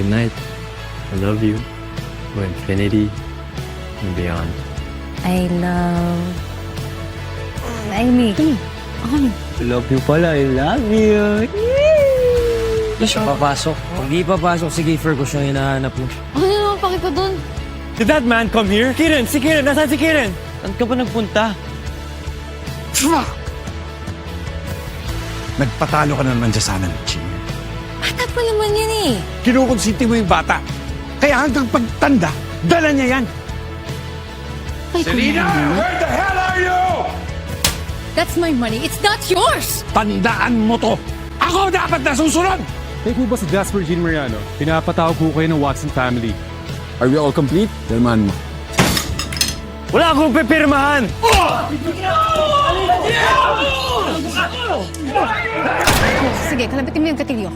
Good night. I love you. To infinity and beyond. I love... Amy. Love you pala. I love you. Hindi siya papasok. Pag di papasok, sige, Fergus yung hinahanap mo. Ano naman pakita dun? Did that man come here? Kiren! Si Kiren! Nasaan si Kiren? Saan ka ba nagpunta? Nagpatalo ka na naman sa sana ng Ching. Bata pa naman yan eh. Kinukonsinti mo yung bata. Kaya hanggang pagtanda, dala niya yan. Ay, Selena, where the hell are you? That's my money. It's not yours! Tandaan mo to. Ako dapat na susunod. Hey, po ba si Jasper Jean Mariano? Pinapatawag po kayo ng Watson family. Are we all complete? Dalman mo. Wala akong pipirmahan! Sige, kalabitin mo yung katilyo.